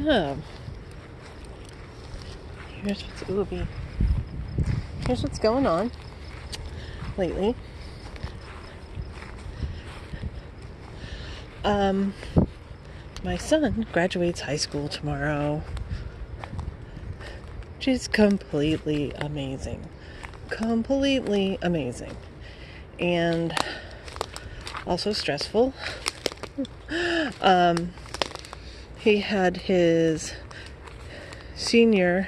So, here's what's going on lately. My son graduates high school tomorrow, which is completely amazing. And also stressful. He had his senior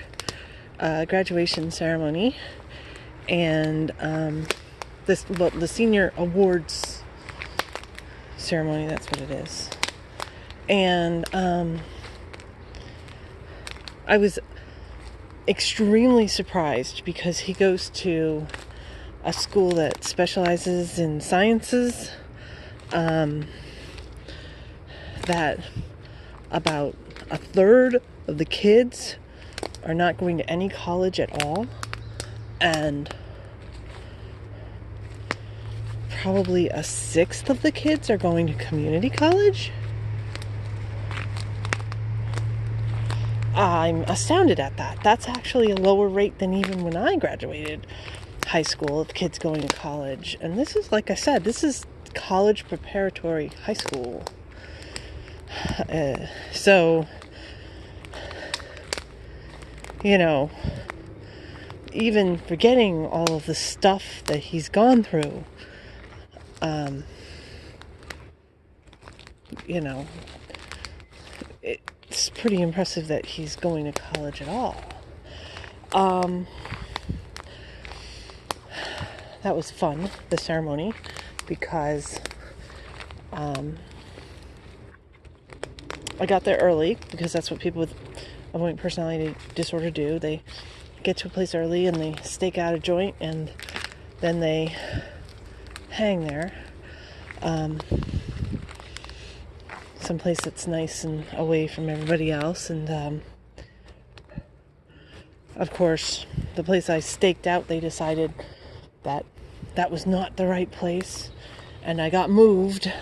graduation ceremony, and the senior awards ceremony, that's what it is. And I was extremely surprised because he goes to a school that specializes in sciences, that about a third of the kids are not going to any college at all, and probably a sixth of the kids are going to community college. I'm astounded at that. That's actually a lower rate than even when I graduated high school of kids going to college. And this is, like I said, this is college preparatory high school. So, even forgetting all of the stuff that he's gone through, it's pretty impressive that he's going to college at all. That was fun, the ceremony, because I got there early, because that's what people with avoidant personality disorder do. They get to a place early and they stake out a joint and then they hang there. Someplace that's nice and away from everybody else. And of course, the place I staked out, they decided that was not the right place, and I got moved.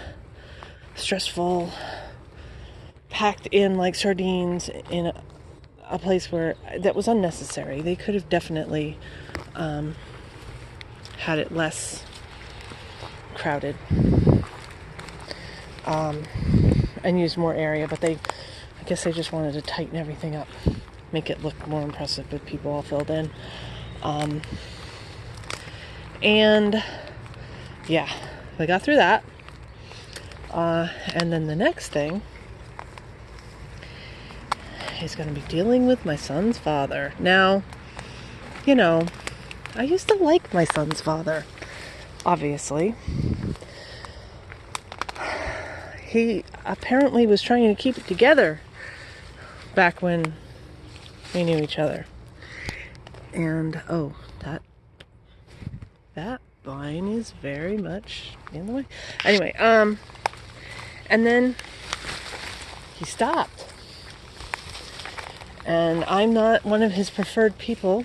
Stressful, packed in like sardines in a place where that was unnecessary. They could have definitely had it less crowded, and used more area, but I guess they just wanted to tighten everything up, make it look more impressive with people all filled in. And yeah, I got through that. And then the next thing is going to be dealing with my son's father. Now, I used to like my son's father, obviously. He apparently was trying to keep it together back when we knew each other. And, that vine is very much in the way. Anyway, and then he stopped. And I'm not one of his preferred people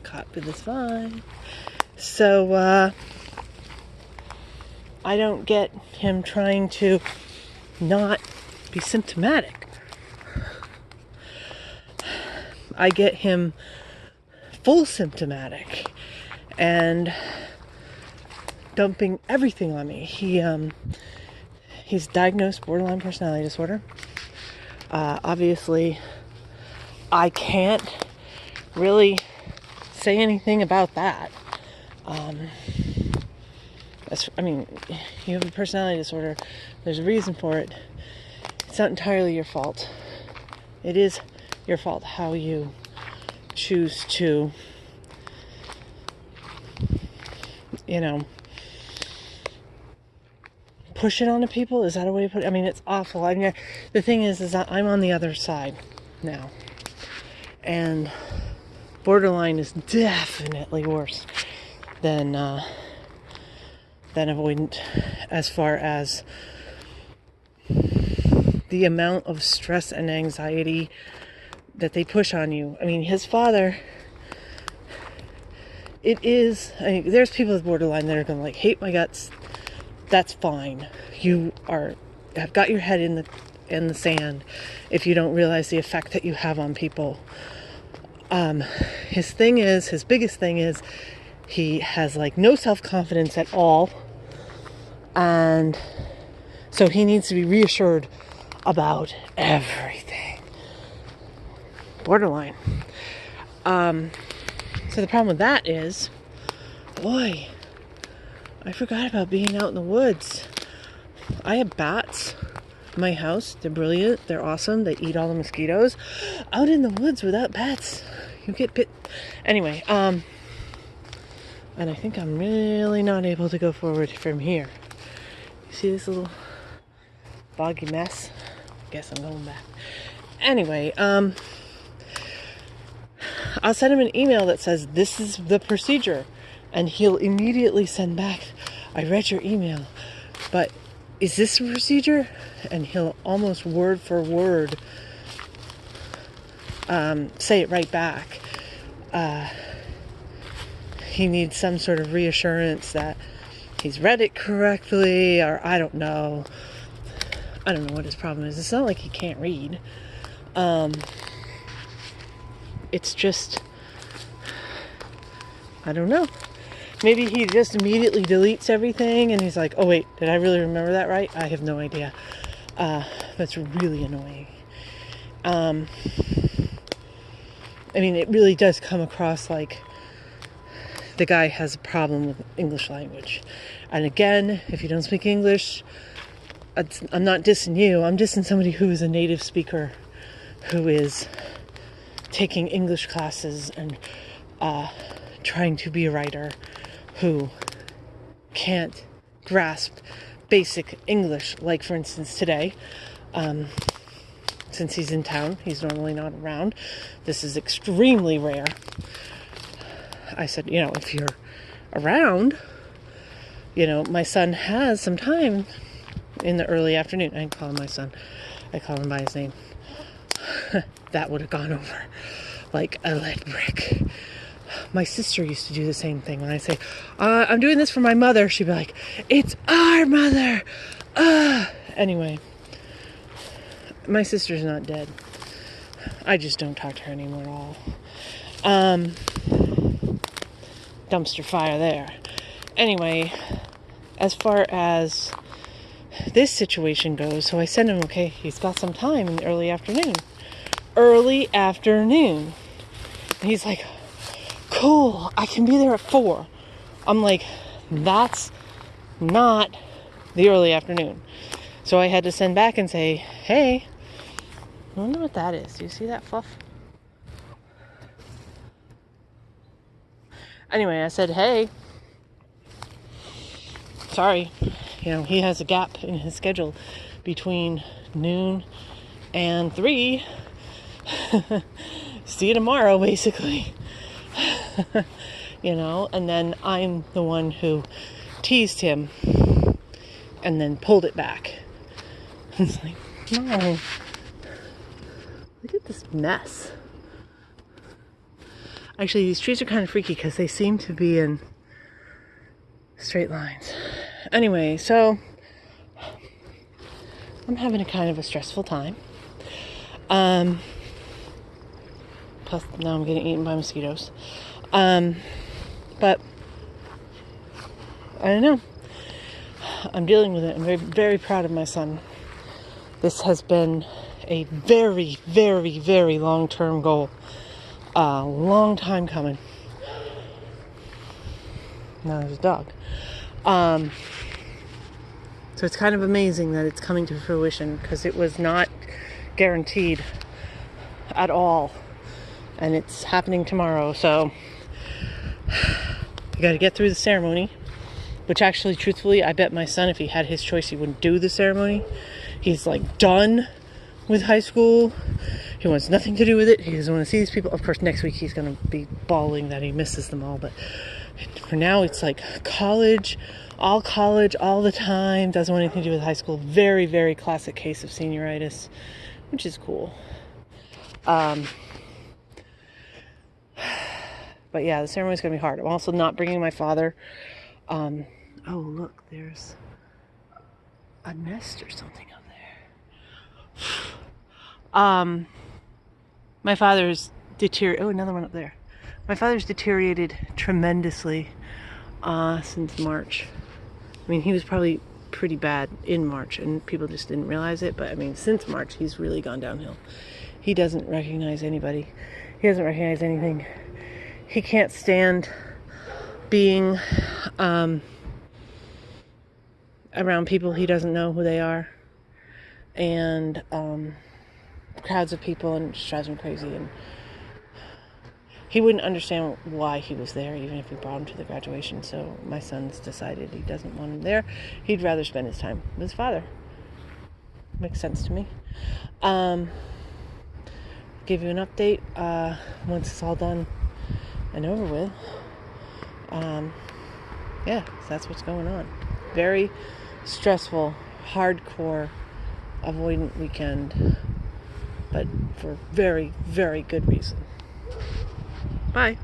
caught with this vine. So, I don't get him trying to not be symptomatic. I get him full symptomatic and dumping everything on me. He's diagnosed borderline personality disorder. Obviously, I can't really say anything about that. You have a personality disorder. There's a reason for it. It's not entirely your fault. It is your fault how you choose to, push it onto people. Is that a way to put it? It's awful. The thing is that I'm on the other side now. And borderline is definitely worse than avoidant, as far as the amount of stress and anxiety that they push on you. His father, there's people with borderline that are going to hate my guts. That's fine. You have got your head in in the sand if you don't realize the effect that you have on people. His biggest thing is he has like no self-confidence at all. And so he needs to be reassured about everything. Borderline. So the problem with that is, boy, I forgot about being out in the woods. I have bats in my house. They're brilliant. They're awesome. They eat all the mosquitoes. Out in the woods without bats, you get bit. Anyway, and I think I'm really not able to go forward from here. You see this little boggy mess? Guess I'm going back. Anyway, I'll send him an email that says, this is the procedure. And he'll immediately send back, I read your email, but is this the procedure? And he'll almost word for word say it right back. He needs some sort of reassurance that he's read it correctly, or I don't know. I don't know what his problem is. It's not like he can't read. It's just, I don't know. Maybe he just immediately deletes everything and he's like, oh wait, did I really remember that right? I have no idea. That's really annoying. I mean, it really does come across like the guy has a problem with English language. And again, if you don't speak English, I'm not dissing you. I'm dissing somebody who is a native speaker, who is taking English classes and trying to be a writer, who can't grasp basic English. Like, for instance, today, since he's in town, he's normally not around. This is extremely rare. I said, if you're around, my son has some time in the early afternoon. I didn't call him my son. I call him by his name. That would have gone over like a lead brick. My sister used to do the same thing. When I say, I'm doing this for my mother, she'd be like, it's our mother. Anyway, my sister's not dead. I just don't talk to her anymore at all. Dumpster fire there. Anyway, as far as this situation goes, so I send him, okay, he's got some time in the early afternoon. And he's like, cool, I can be there at 4. I'm like, that's not the early afternoon. So I had to send back and say, hey, I don't know what that is. Do you see that fluff? Anyway, I said, hey, sorry, he has a gap in his schedule between noon and 3. See you tomorrow, basically. And then I'm the one who teased him and then pulled it back. It's like, no, look at this mess. Actually, these trees are kind of freaky because they seem to be in straight lines. Anyway, so I'm having a kind of a stressful time. Plus, now I'm getting eaten by mosquitoes. But I don't know. I'm dealing with it. I'm very, very proud of my son. This has been a very, very, very long-term goal. A long time coming. Now there's a dog. So it's kind of amazing that it's coming to fruition, because it was not guaranteed at all. And it's happening tomorrow, so you got to get through the ceremony, which actually, truthfully, I bet my son, if he had his choice, he wouldn't do the ceremony. He's like done with high school. He wants nothing to do with it. He doesn't want to see these people. Of course, next week he's going to be bawling that he misses them all, but for now it's like college all the time. Doesn't want anything to do with high school. Very, very classic case of senioritis, which is cool. But yeah, the ceremony's going to be hard. I'm also not bringing my father. Oh, look, there's a nest or something up there. My father's deteriorated. Oh, another one up there. My father's deteriorated tremendously since March. I mean, he was probably pretty bad in March, and people just didn't realize it. But I mean, since March, he's really gone downhill. He doesn't recognize anybody. He doesn't recognize anything. He can't stand being around people he doesn't know who they are, and crowds of people, and it just drives him crazy. And he wouldn't understand why he was there, even if we brought him to the graduation. So my son's decided he doesn't want him there. He'd rather spend his time with his father. Makes sense to me. Give you an update once it's all done and over with. Yeah, so that's what's going on. Very stressful, hardcore, avoidant weekend, but for very, very good reason. Bye.